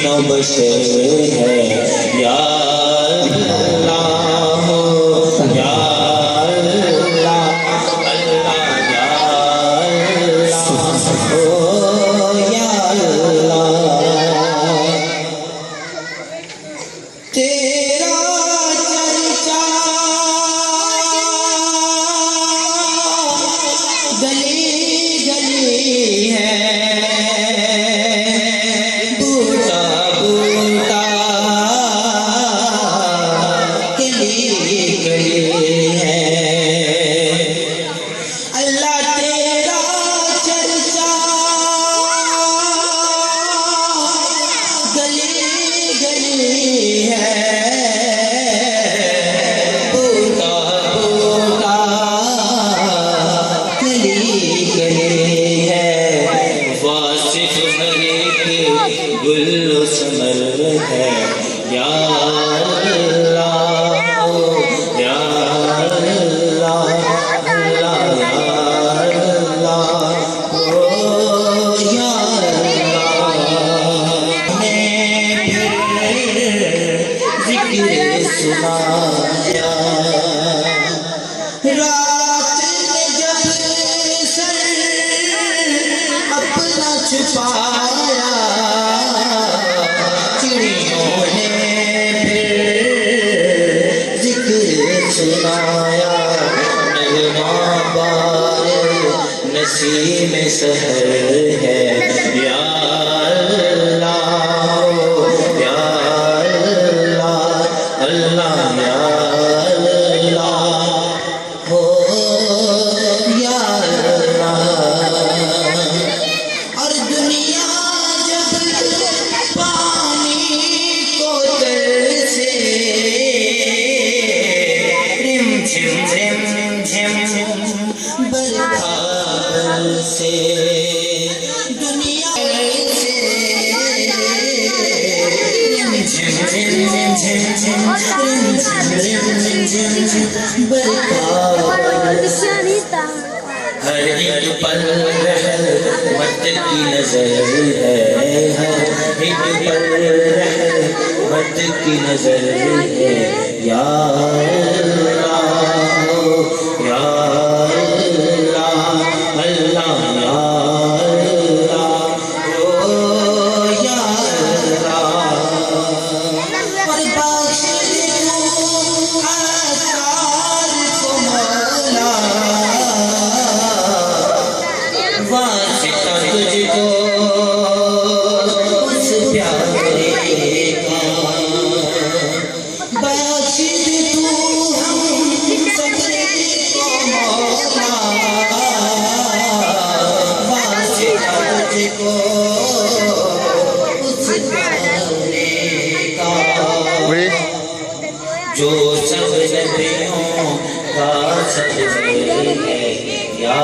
न बशर है या अल्लाह या अल्लाह अल्लाह या अल्लाह ओ या अल्लाह तेरा चर्चा गली गली है बूटा बूटा गली गली है अल्लाह तेरा चर्चा गली गली है बूटा बूटा गली गली है वासिफ हरे के गुल समर है या अल्लाह या अल्लाह अल्लाह या अल्लाह ओ या अल्लाह ने फिर जिक्र सुनाया रात ने जब सर अपना छुपाया चिड़ियों ने फिर जिक्र सुनाया नगमा बार नसीम सहर है या अल्लाह या अल्लाह अल्लाह या अल्लाह हो या अल्लाह और दुनिया जब पानी को तरसे रिम झिम बरखा बरसे दुनिया से रिम झिम बरखा हर एक पल रहमत की नजर है हर एक पल रहमत की नजर है या अल्लाह या अल्लाह अल्लाह या अल्लाह ओ या अल्लाह और बख्श दे तू आसार को मौला वास्ता तुझको उस प्यारे का बख्श दे तू हम सबको मौला वास्ता तुझको उस प्यारे का जो सब नबियों का सदर है या